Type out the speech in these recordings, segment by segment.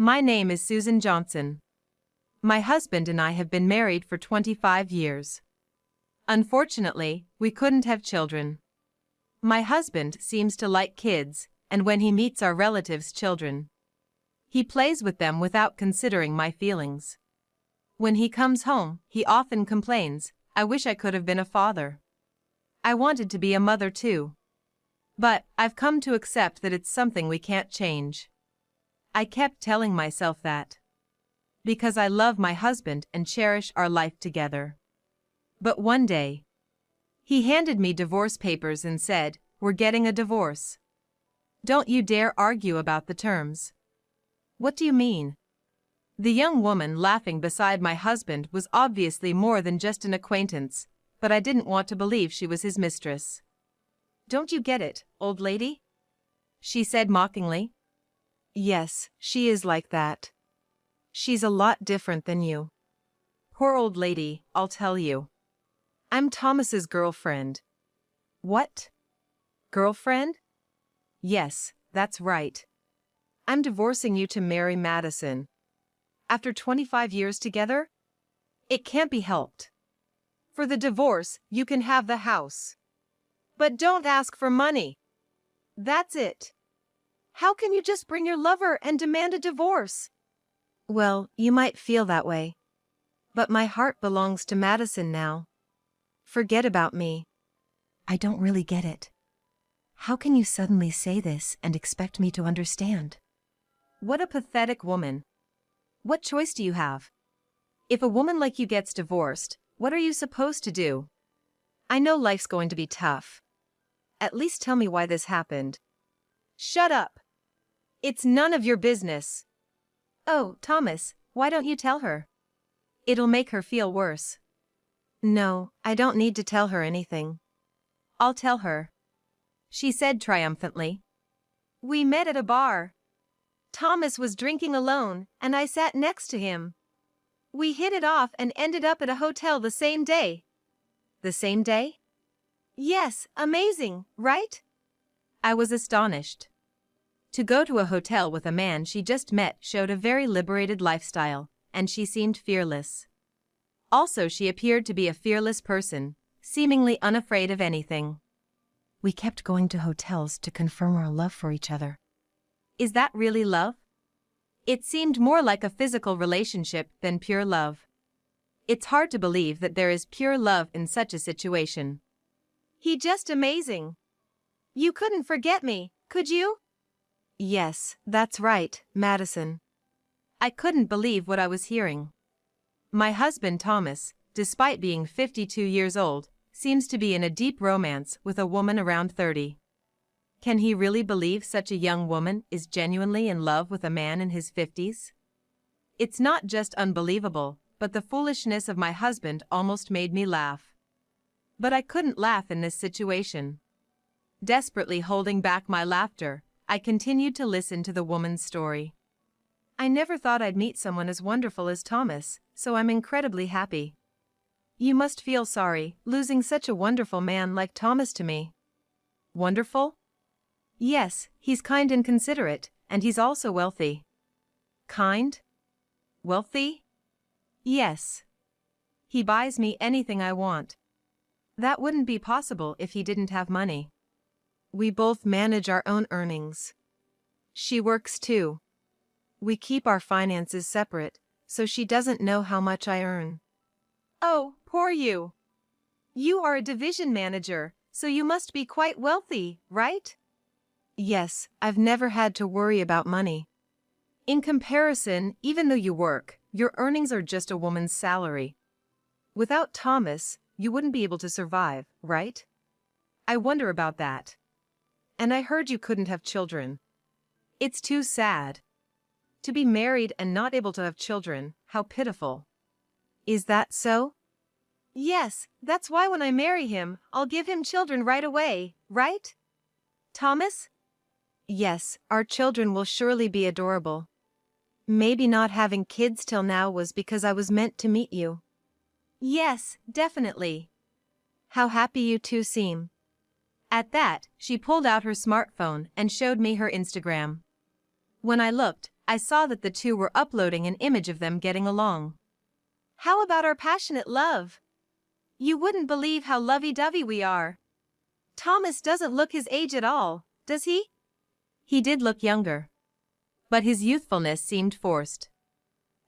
My name is Susan Johnson. My husband and I have been married for 25 years. Unfortunately, we couldn't have children. My husband seems to like kids, and when he meets our relatives' children, he plays with them without considering my feelings. When he comes home, he often complains, "I wish I could have been a father. I wanted to be a mother too." But I've come to accept that it's something we can't change. I kept telling myself that, because I love my husband and cherish our life together. But one day, he handed me divorce papers and said, "We're getting a divorce. Don't you dare argue about the terms." "What do you mean?" The young woman laughing beside my husband was obviously more than just an acquaintance, but I didn't want to believe she was his mistress. "Don't you get it, old lady?" she said mockingly. "Yes, she is like that. She's a lot different than you." "Poor old lady, I'll tell you. I'm Thomas's girlfriend." "What? Girlfriend?" "Yes, that's right. I'm divorcing you to marry Madison. After 25 years together? It can't be helped. For the divorce, you can have the house. But don't ask for money. That's it. How can you just bring your lover and demand a divorce?" "Well, you might feel that way. But my heart belongs to Madison now. Forget about me." "I don't really get it. How can you suddenly say this and expect me to understand?" "What a pathetic woman. What choice do you have? If a woman like you gets divorced, what are you supposed to do? I know life's going to be tough. At least tell me why this happened." "Shut up. It's none of your business." "Oh, Thomas, why don't you tell her? It'll make her feel worse." "No, I don't need to tell her anything." "I'll tell her," she said triumphantly. "We met at a bar. Thomas was drinking alone, and I sat next to him. We hit it off and ended up at a hotel the same day." "The same day?" "Yes, amazing, right?" I was astonished. To go to a hotel with a man she just met showed a very liberated lifestyle, and she seemed fearless. Also, she appeared to be a fearless person, seemingly unafraid of anything. "We kept going to hotels to confirm our love for each other." "Is that really love?" It seemed more like a physical relationship than pure love. It's hard to believe that there is pure love in such a situation. "He just amazing. You couldn't forget me, could you?" "Yes, that's right, Madison." I couldn't believe what I was hearing. My husband Thomas, despite being 52 years old, seems to be in a deep romance with a woman around 30. Can he really believe such a young woman is genuinely in love with a man in his 50s? It's not just unbelievable, but the foolishness of my husband almost made me laugh. But I couldn't laugh in this situation. Desperately holding back my laughter, I continued to listen to the woman's story. "I never thought I'd meet someone as wonderful as Thomas, so I'm incredibly happy. You must feel sorry, losing such a wonderful man like Thomas to me." "Wonderful?" "Yes, he's kind and considerate, and he's also wealthy." "Kind? Wealthy?" "Yes. He buys me anything I want." "That wouldn't be possible if he didn't have money." "We both manage our own earnings. She works too. We keep our finances separate, so she doesn't know how much I earn." "Oh, poor you. You are a division manager, so you must be quite wealthy, right?" "Yes, I've never had to worry about money." "In comparison, even though you work, your earnings are just a woman's salary. Without Thomas, you wouldn't be able to survive, right? I wonder about that. And I heard you couldn't have children. It's too sad. To be married and not able to have children, how pitiful." "Is that so?" "Yes, that's why when I marry him, I'll give him children right away, right? Thomas?" "Yes, our children will surely be adorable. Maybe not having kids till now was because I was meant to meet you." "Yes, definitely." "How happy you two seem." At that, she pulled out her smartphone and showed me her Instagram. When I looked, I saw that the two were uploading an image of them getting along. How about our passionate love? You wouldn't believe how lovey-dovey we are. Thomas doesn't look his age at all, does he? He did look younger. But his youthfulness seemed forced.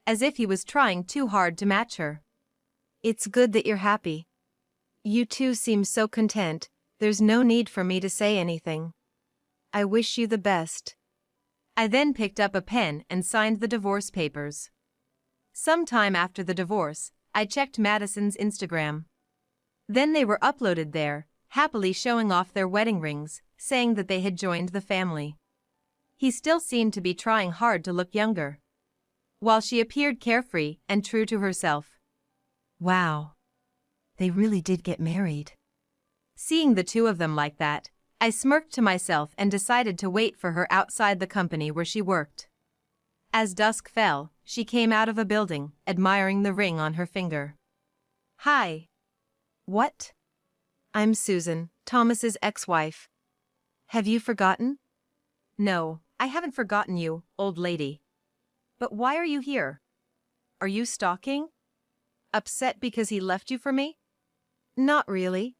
As if he was trying too hard to match her. It's good that you're happy. You two seem so content, there's no need for me to say anything. I wish you the best. I then picked up a pen and signed the divorce papers. Some time after the divorce, I checked Madison's Instagram. Then they were uploaded there, happily showing off their wedding rings, saying that they had joined the family. He still seemed to be trying hard to look younger, while she appeared carefree and true to herself. Wow. They really did get married. Seeing the two of them like that, I smirked to myself and decided to wait for her outside the company where she worked. As dusk fell, she came out of a building, admiring the ring on her finger. Hi. What? I'm Susan, Thomas's ex-wife. Have you forgotten? No, I haven't forgotten you, old lady. But why are you here? Are you stalking? Upset because he left you for me? Not really.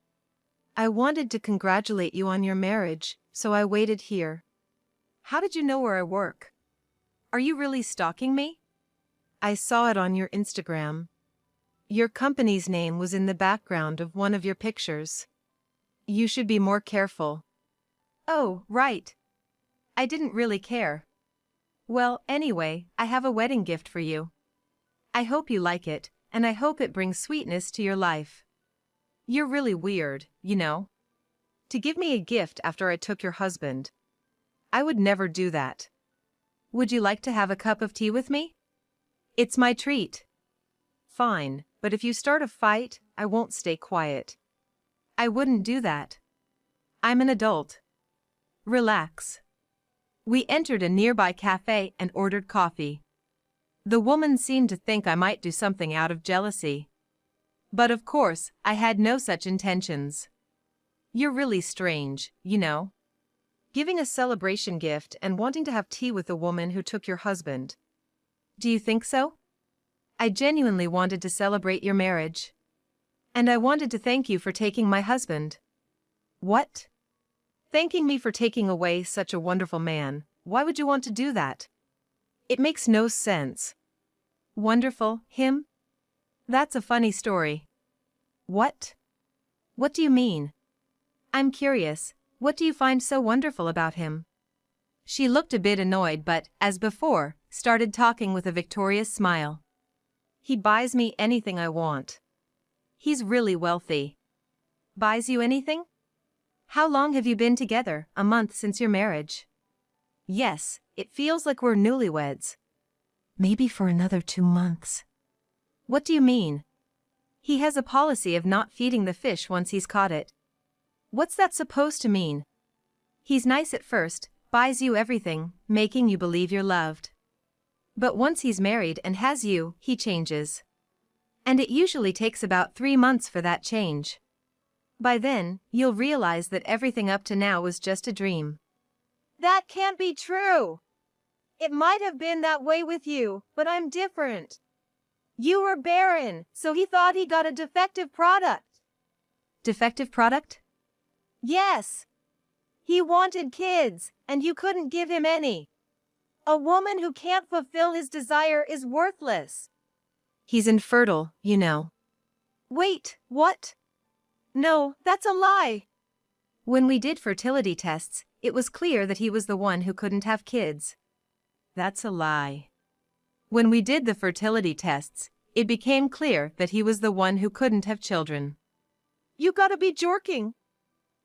I wanted to congratulate you on your marriage, so I waited here. How did you know where I work? Are you really stalking me? I saw it on your Instagram. Your company's name was in the background of one of your pictures. You should be more careful. Oh, right. I didn't really care. Well, anyway, I have a wedding gift for you. I hope you like it, and I hope it brings sweetness to your life. You're really weird, you know. To give me a gift after I took your husband. I would never do that. Would you like to have a cup of tea with me? It's my treat. Fine, but if you start a fight, I won't stay quiet. I wouldn't do that. I'm an adult. Relax. We entered a nearby cafe and ordered coffee. The woman seemed to think I might do something out of jealousy. But of course, I had no such intentions. You're really strange, you know. Giving a celebration gift and wanting to have tea with a woman who took your husband. Do you think so? I genuinely wanted to celebrate your marriage. And I wanted to thank you for taking my husband. What? Thanking me for taking away such a wonderful man. Why would you want to do that? It makes no sense. Wonderful, him? That's a funny story. What? What do you mean? I'm curious, what do you find so wonderful about him? She looked a bit annoyed but, as before, started talking with a victorious smile. He buys me anything I want. He's really wealthy. Buys you anything? How long have you been together? A month since your marriage. Yes, it feels like we're newlyweds. Maybe for another 2 months. What do you mean? He has a policy of not feeding the fish once he's caught it. What's that supposed to mean? He's nice at first, buys you everything, making you believe you're loved. But once he's married and has you, he changes. And it usually takes about 3 months for that change. By then, you'll realize that everything up to now was just a dream. That can't be true. It might have been that way with you, but I'm different. You were barren, so he thought he got a defective product. Defective product? Yes. He wanted kids, and you couldn't give him any. A woman who can't fulfill his desire is worthless. He's infertile, you know. Wait, what? No, that's a lie. When we did fertility tests, it was clear that he was the one who couldn't have kids. That's a lie. When we did the fertility tests, it became clear that he was the one who couldn't have children. You gotta be joking.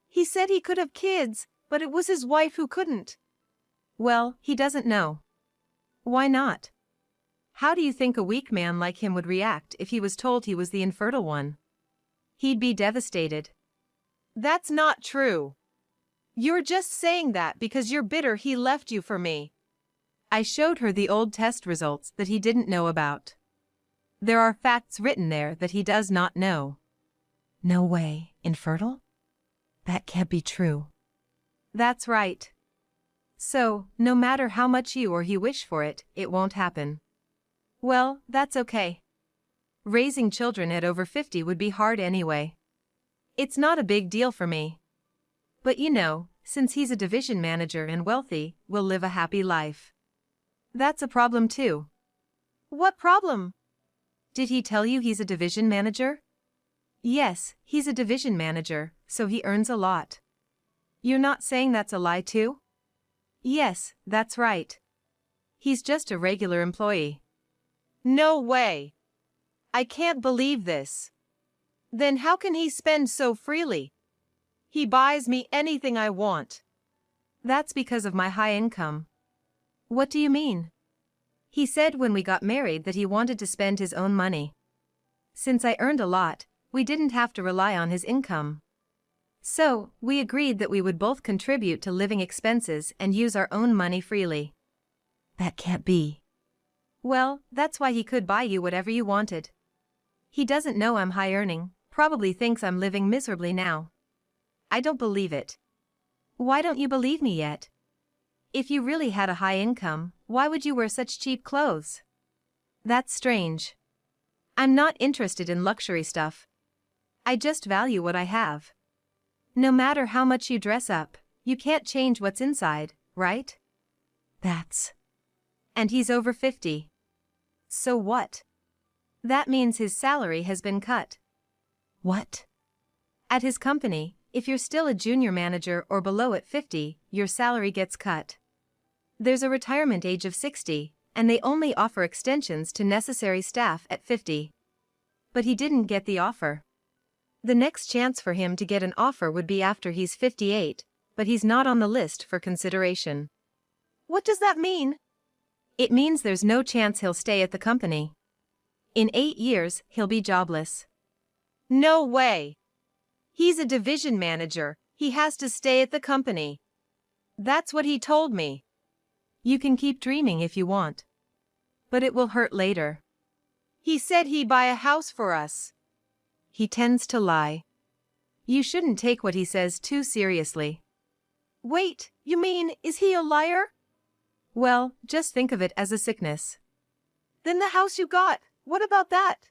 He said he could have kids, but it was his wife who couldn't. Well, he doesn't know. Why not? How do you think a weak man like him would react if he was told he was the infertile one? He'd be devastated. That's not true. You're just saying that because you're bitter he left you for me. I showed her the old test results that he didn't know about. There are facts written there that he does not know. No way. Infertile? That can't be true. That's right. So, no matter how much you or he wish for it, it won't happen. Well, that's okay. Raising children at over 50 would be hard anyway. It's not a big deal for me. But you know, since he's a division manager and wealthy, we'll live a happy life. That's a problem too. What problem? Did he tell you he's a division manager? Yes, he's a division manager, so he earns a lot. You're not saying that's a lie too? Yes, that's right. He's just a regular employee. No way. I can't believe this. Then how can he spend so freely? He buys me anything I want. That's because of my high income. What do you mean? He said when we got married that he wanted to spend his own money. Since I earned a lot, we didn't have to rely on his income. So, we agreed that we would both contribute to living expenses and use our own money freely. That can't be. Well, that's why he could buy you whatever you wanted. He doesn't know I'm high earning, probably thinks I'm living miserably now. I don't believe it. Why don't you believe me yet? If you really had a high income, why would you wear such cheap clothes? That's strange. I'm not interested in luxury stuff. I just value what I have. No matter how much you dress up, you can't change what's inside, right? That's. And he's over 50. So what? That means his salary has been cut. What? At his company, if you're still a junior manager or below at 50, your salary gets cut. There's a retirement age of 60, and they only offer extensions to necessary staff at 50. But he didn't get the offer. The next chance for him to get an offer would be after he's 58, but he's not on the list for consideration. What does that mean? It means there's no chance he'll stay at the company. In 8 years, he'll be jobless. No way! He's a division manager, he has to stay at the company. That's what he told me. You can keep dreaming if you want. But it will hurt later. He said he'd buy a house for us. He tends to lie. You shouldn't take what he says too seriously. Wait, you mean, is he a liar? Well, just think of it as a sickness. Then the house you got, what about that?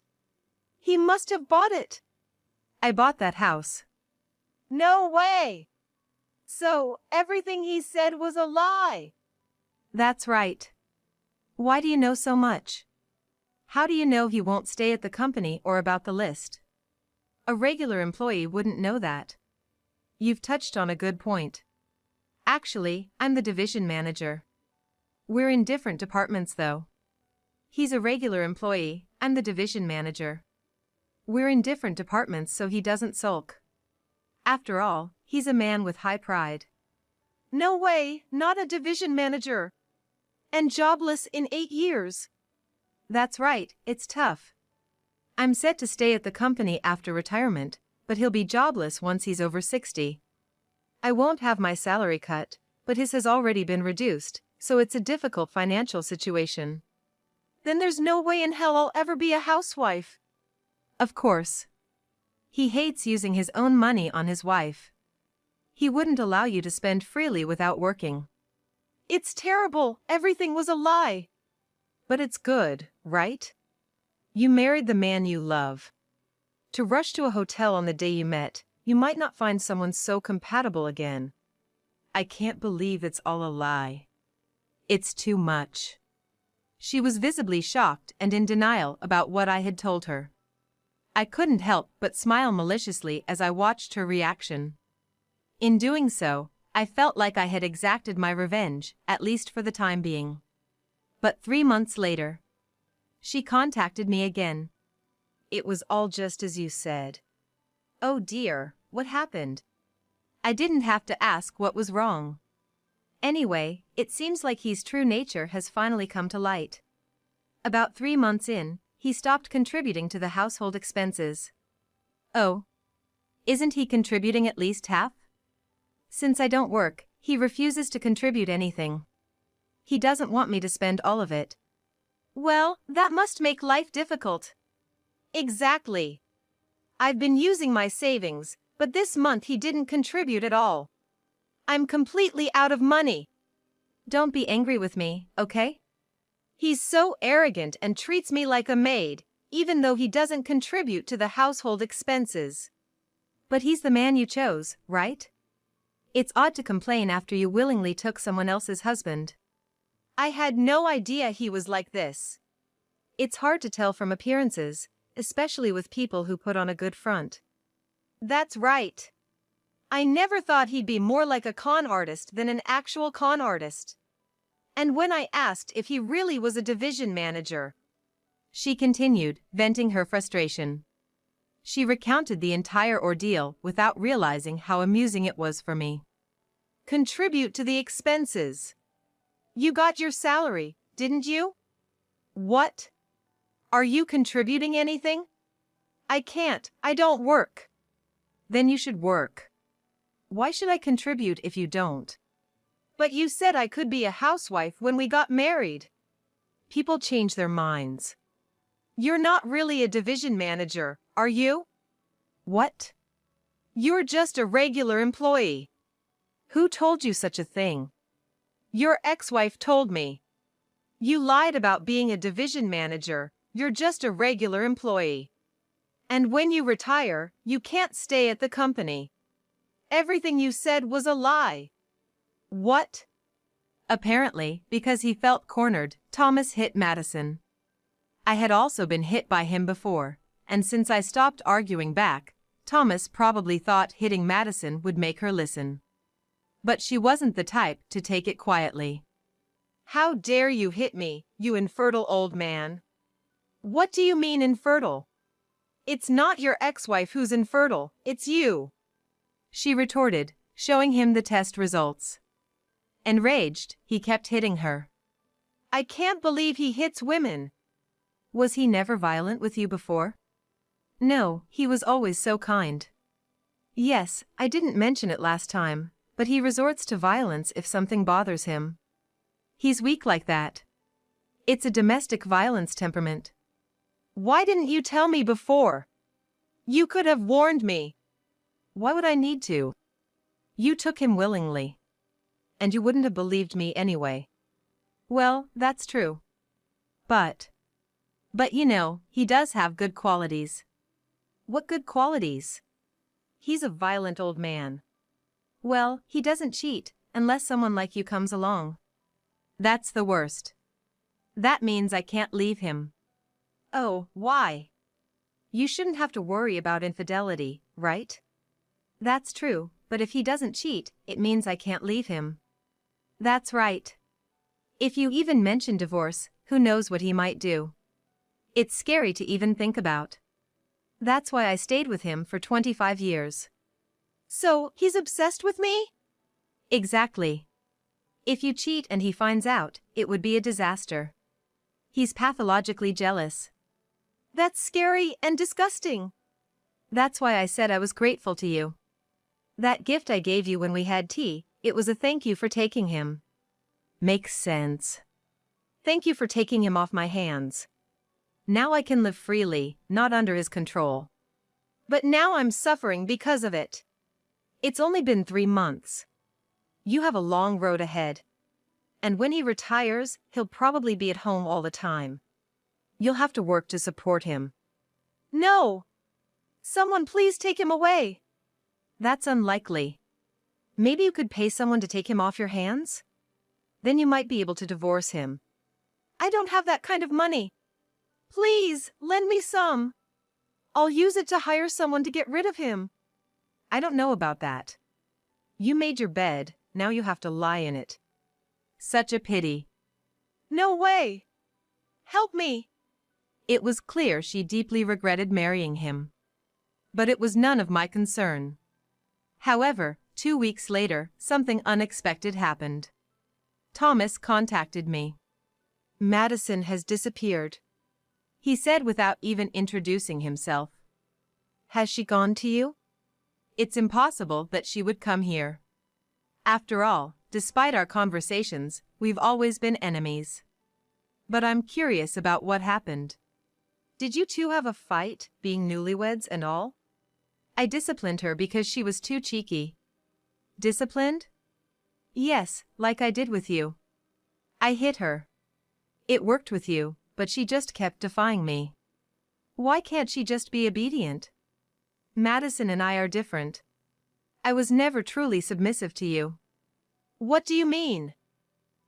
He must have bought it. I bought that house. No way! So, everything he said was a lie. That's right. Why do you know so much? How do you know he won't stay at the company or about the list? A regular employee wouldn't know that. You've touched on a good point. Actually, I'm the division manager. We're in different departments though. He's a regular employee, I'm the division manager. We're in different departments so he doesn't sulk. After all, he's a man with high pride. No way, not a division manager. And jobless in 8 years. That's right, it's tough. I'm set to stay at the company after retirement, but he'll be jobless once he's over 60. I won't have my salary cut, but his has already been reduced, so it's a difficult financial situation. Then there's no way in hell I'll ever be a housewife. Of course. He hates using his own money on his wife. He wouldn't allow you to spend freely without working. It's terrible, everything was a lie. But it's good, right? You married the man you love. To rush to a hotel on the day you met, you might not find someone so compatible again. I can't believe it's all a lie. It's too much. She was visibly shocked and in denial about what I had told her. I couldn't help but smile maliciously as I watched her reaction. In doing so, I felt like I had exacted my revenge, at least for the time being. But 3 months later, she contacted me again. It was all just as you said. Oh dear, what happened? I didn't have to ask what was wrong. Anyway, it seems like his true nature has finally come to light. About 3 months in, he stopped contributing to the household expenses. Oh. Isn't he contributing at least half? Since I don't work, he refuses to contribute anything. He doesn't want me to spend all of it. Well, that must make life difficult. Exactly. I've been using my savings, but this month he didn't contribute at all. I'm completely out of money. Don't be angry with me, okay? He's so arrogant and treats me like a maid, even though he doesn't contribute to the household expenses. But he's the man you chose, right? It's odd to complain after you willingly took someone else's husband. I had no idea he was like this. It's hard to tell from appearances, especially with people who put on a good front. That's right. I never thought he'd be more like a con artist than an actual con artist. And when I asked if he really was a division manager, she continued, venting her frustration. She recounted the entire ordeal without realizing how amusing it was for me. Contribute to the expenses. You got your salary, didn't you? What? Are you contributing anything? I can't, I don't work. Then you should work. Why should I contribute if you don't? But you said I could be a housewife when we got married. People change their minds. You're not really a division manager, are you? What? You're just a regular employee. Who told you such a thing? Your ex-wife told me. You lied about being a division manager, you're just a regular employee. And when you retire, you can't stay at the company. Everything you said was a lie. What? Apparently, because he felt cornered, Thomas hit Madison. I had also been hit by him before, and since I stopped arguing back, Thomas probably thought hitting Madison would make her listen. But she wasn't the type to take it quietly. How dare you hit me, you infertile old man? What do you mean infertile? It's not your ex-wife who's infertile, it's you. She retorted, showing him the test results. Enraged, he kept hitting her. I can't believe he hits women. Was he never violent with you before? No, he was always so kind. Yes, I didn't mention it last time, but he resorts to violence if something bothers him. He's weak like that. It's a domestic violence temperament. Why didn't you tell me before? You could have warned me. Why would I need to? You took him willingly. And you wouldn't have believed me anyway. Well, that's true. But you know, he does have good qualities. What good qualities? He's a violent old man. Well, he doesn't cheat, unless someone like you comes along. That's the worst. That means I can't leave him. Oh, why? You shouldn't have to worry about infidelity, right? That's true, but if he doesn't cheat, it means I can't leave him. That's right. If you even mention divorce, who knows what he might do? It's scary to even think about. That's why I stayed with him for 25 years. So, he's obsessed with me? Exactly. If you cheat and he finds out, it would be a disaster. He's pathologically jealous. That's scary and disgusting. That's why I said I was grateful to you. That gift I gave you when we had tea, it was a thank you for taking him. Makes sense. Thank you for taking him off my hands. Now I can live freely, not under his control. But now I'm suffering because of it. It's only been 3 months. You have a long road ahead. And when he retires, he'll probably be at home all the time. You'll have to work to support him. No! Someone please take him away. That's unlikely. Maybe you could pay someone to take him off your hands? Then you might be able to divorce him. I don't have that kind of money. Please, lend me some. I'll use it to hire someone to get rid of him. I don't know about that. You made your bed, now you have to lie in it. Such a pity. No way. Help me. It was clear she deeply regretted marrying him. But it was none of my concern. However, 2 weeks later, something unexpected happened. Thomas contacted me. Madison has disappeared, he said without even introducing himself. Has she gone to you? It's impossible that she would come here. After all, despite our conversations, we've always been enemies. But I'm curious about what happened. Did you two have a fight, being newlyweds and all? I disciplined her because she was too cheeky. Disciplined? Yes, like I did with you. I hit her. It worked with you, but she just kept defying me. Why can't she just be obedient? Madison and I are different. I was never truly submissive to you. What do you mean?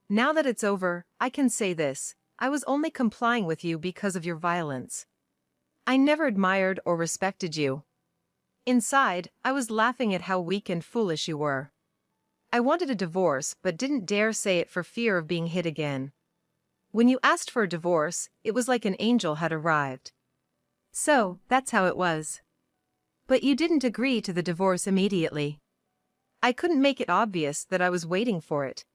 Now that it's over, I can say this. I was only complying with you because of your violence. I never admired or respected you. Inside, I was laughing at how weak and foolish you were. I wanted a divorce but didn't dare say it for fear of being hit again. When you asked for a divorce, it was like an angel had arrived. So, that's how it was. But you didn't agree to the divorce immediately. I couldn't make it obvious that I was waiting for it.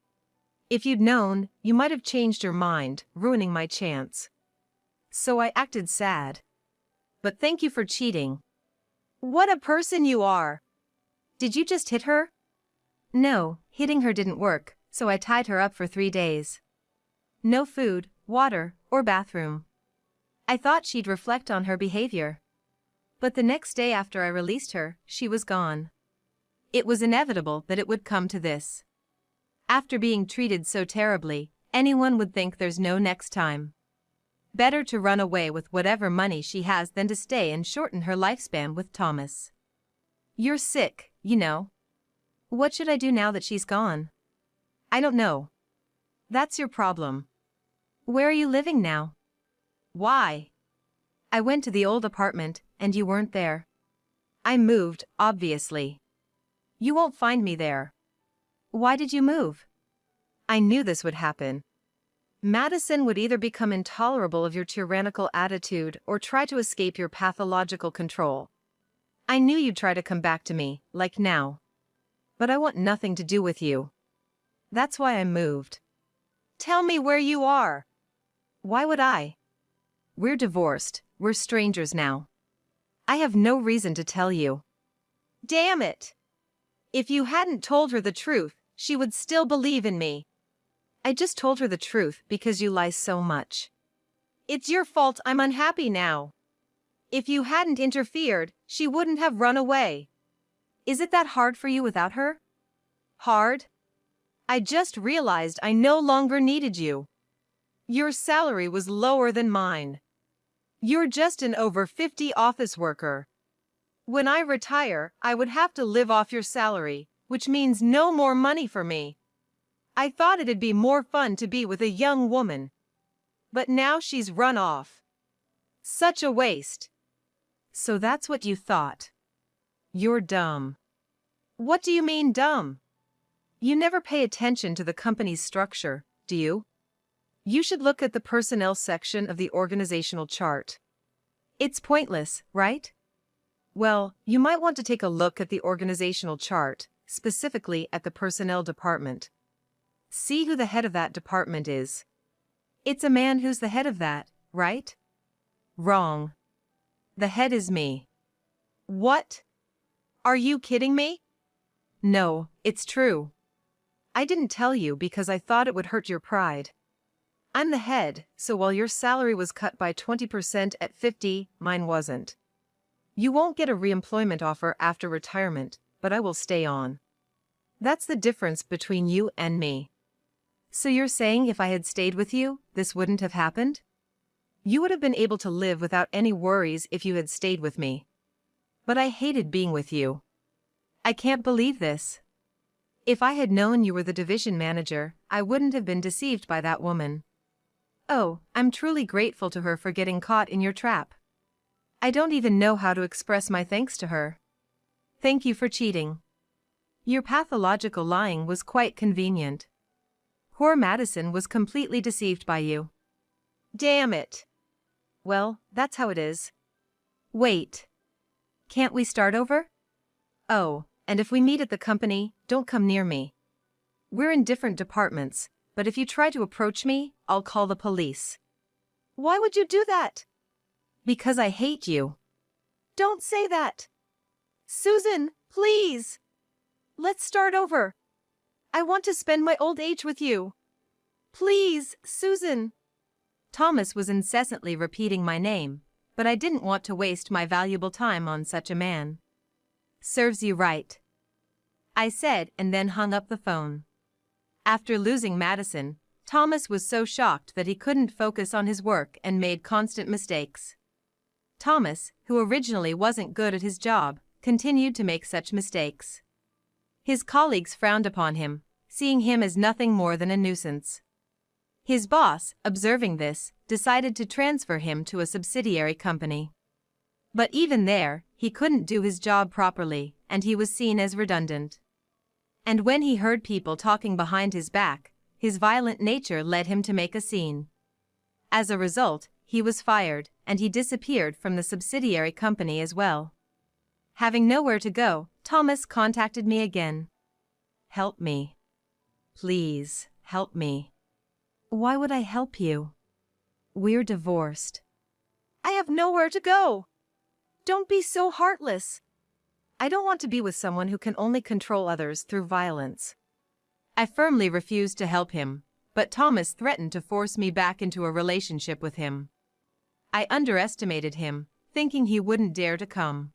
If you'd known, you might have changed your mind, ruining my chance. So I acted sad. But thank you for cheating. What a person you are! Did you just hit her? No, hitting her didn't work, so I tied her up for 3 days. No food, water, or bathroom. I thought she'd reflect on her behavior. But the next day after I released her, she was gone. It was inevitable that it would come to this. After being treated so terribly, anyone would think there's no next time. Better to run away with whatever money she has than to stay and shorten her lifespan with Thomas. You're sick, you know. What should I do now that she's gone? I don't know. That's your problem. Where are you living now? Why? I went to the old apartment, and you weren't there. I moved, obviously. You won't find me there. Why did you move? I knew this would happen. Madison would either become intolerable of your tyrannical attitude or try to escape your pathological control. I knew you'd try to come back to me, like now. But I want nothing to do with you. That's why I moved. Tell me where you are. Why would I? We're divorced, we're strangers now. I have no reason to tell you. Damn it! If you hadn't told her the truth, she would still believe in me. I just told her the truth because you lie so much. It's your fault I'm unhappy now. If you hadn't interfered, she wouldn't have run away. Is it that hard for you without her? Hard? I just realized I no longer needed you. Your salary was lower than mine. You're just an over 50 office worker. When I retire, I would have to live off your salary, which means no more money for me. I thought it'd be more fun to be with a young woman. But now she's run off. Such a waste. So that's what you thought. You're dumb. What do you mean dumb? You never pay attention to the company's structure, do you? You should look at the personnel section of the organizational chart. It's pointless, right? Well, you might want to take a look at the organizational chart, specifically at the personnel department. See who the head of that department is. It's a man who's the head of that, right? Wrong. The head is me. What? Are you kidding me? No, it's true. I didn't tell you because I thought it would hurt your pride. I'm the head, so while your salary was cut by 20% at 50, mine wasn't. You won't get a reemployment offer after retirement, but I will stay on. That's the difference between you and me. So you're saying if I had stayed with you, this wouldn't have happened? You would have been able to live without any worries if you had stayed with me. But I hated being with you. I can't believe this. If I had known you were the division manager, I wouldn't have been deceived by that woman. Oh, I'm truly grateful to her for getting caught in your trap. I don't even know how to express my thanks to her. Thank you for cheating. Your pathological lying was quite convenient. Poor Madison was completely deceived by you. Damn it. Well, that's how it is. Wait. Can't we start over? Oh, and if we meet at the company, don't come near me. We're in different departments, but if you try to approach me, I'll call the police. Why would you do that? Because I hate you. Don't say that. Susan, please. Let's start over. I want to spend my old age with you. Please, Susan. Thomas was incessantly repeating my name, but I didn't want to waste my valuable time on such a man. Serves you right, I said and then hung up the phone. After losing Madison, Thomas was so shocked that he couldn't focus on his work and made constant mistakes. Thomas, who originally wasn't good at his job, continued to make such mistakes. His colleagues frowned upon him, seeing him as nothing more than a nuisance. His boss, observing this, decided to transfer him to a subsidiary company. But even there, he couldn't do his job properly, and he was seen as redundant. And when he heard people talking behind his back, his violent nature led him to make a scene. As a result, he was fired, and he disappeared from the subsidiary company as well. Having nowhere to go, Thomas contacted me again. "Help me. Please, help me." "Why would I help you? We're divorced." "I have nowhere to go. Don't be so heartless. I don't want to be with someone who can only control others through violence." I firmly refused to help him, but Thomas threatened to force me back into a relationship with him. I underestimated him, thinking he wouldn't dare to come.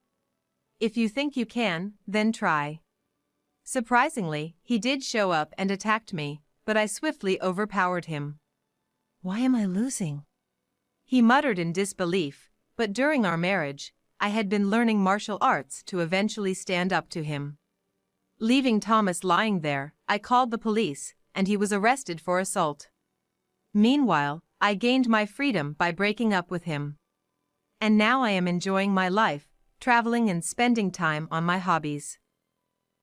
"If you think you can, then try." Surprisingly, he did show up and attacked me, but I swiftly overpowered him. "Why am I losing?" He muttered in disbelief, but during our marriage, I had been learning martial arts to eventually stand up to him. Leaving Thomas lying there, I called the police, and he was arrested for assault. Meanwhile, I gained my freedom by breaking up with him. And now I am enjoying my life, traveling and spending time on my hobbies.